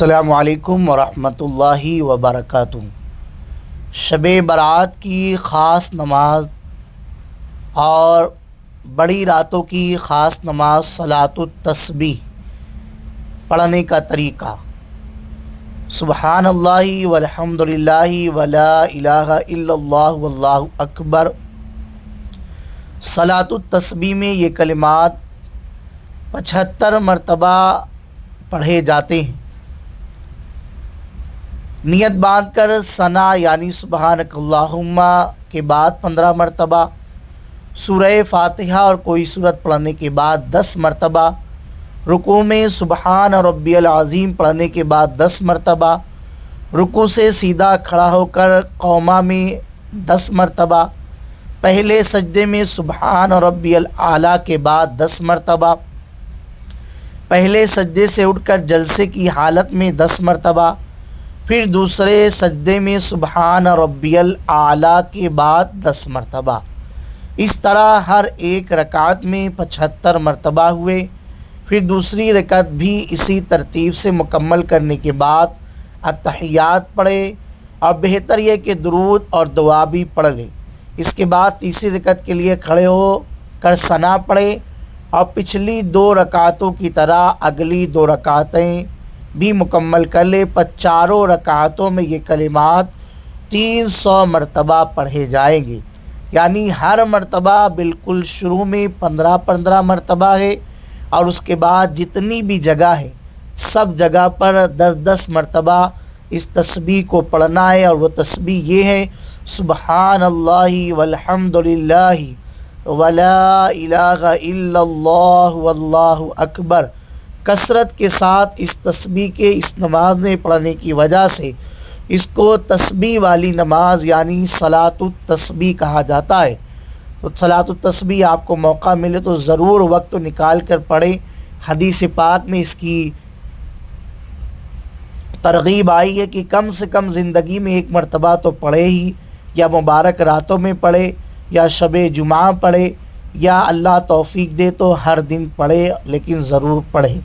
السلام علیکم ورحمۃ اللہ وبرکاتہ۔ شب برات کی خاص نماز اور بڑی راتوں کی خاص نماز صلاۃ التسبیح پڑھنے کا طریقہ: سبحان اللہ والحمد للہ ولا الہ الا اللہ واللہ اکبر۔ صلاۃ التسبیح میں یہ کلمات 75 مرتبہ پڑھے جاتے ہیں۔ نیت باندھ کر ثنا یعنی سبحانک اللہم کے بعد 15 مرتبہ، سورہ فاتحہ اور کوئی سورت پڑھنے کے بعد 10 مرتبہ، رکوع میں سبحان ربی العظیم پڑھنے کے بعد 10 مرتبہ، رکوع سے سیدھا کھڑا ہو کر قومہ میں 10 مرتبہ، پہلے سجدے میں سبحان ربی الاعلیٰ کے بعد 10 مرتبہ، پہلے سجدے سے اٹھ کر جلسے کی حالت میں 10 مرتبہ، پھر دوسرے سجدے میں سبحان ربی الاعلیٰ کے بعد 10 مرتبہ۔ اس طرح ہر ایک رکعت میں 75 مرتبہ ہوئے۔ پھر دوسری رکعت بھی اسی ترتیب سے مکمل کرنے کے بعد اتحیات پڑھے، اور بہتر یہ کہ درود اور دعا بھی پڑھ لیں۔ اس کے بعد تیسری رکعت کے لیے کھڑے ہو کر ثنا پڑھے، اور پچھلی 2 رکعتوں کی طرح اگلی 2 رکعتیں بھی مکمل کر لے۔ چاروں رکعتوں میں یہ کلمات 300 مرتبہ پڑھے جائیں گے، یعنی ہر مرتبہ بالکل شروع میں 15 مرتبہ ہے، اور اس کے بعد جتنی بھی جگہ ہے سب جگہ پر 10 مرتبہ اس تسبیح کو پڑھنا ہے۔ اور وہ تسبیح یہ ہے: سبحان اللہ والحمد للہ ولا الہ الا اللہ واللہ اکبر۔ کثرت کے ساتھ اس تسبیح کے اس نماز میں پڑھنے کی وجہ سے اس کو تسبیح والی نماز یعنی صلاۃ التسبیح کہا جاتا ہے۔ تو صلاۃ التسبیح آپ کو موقع ملے تو ضرور وقت نکال کر پڑھیں۔ حدیث پاک میں اس کی ترغیب آئی ہے کہ کم سے کم زندگی میں 1 مرتبہ تو پڑھے ہی، یا مبارک راتوں میں پڑھے، یا شب جمعہ پڑھے، یا اللہ توفیق دے تو ہر دن پڑھے، لیکن ضرور پڑھے۔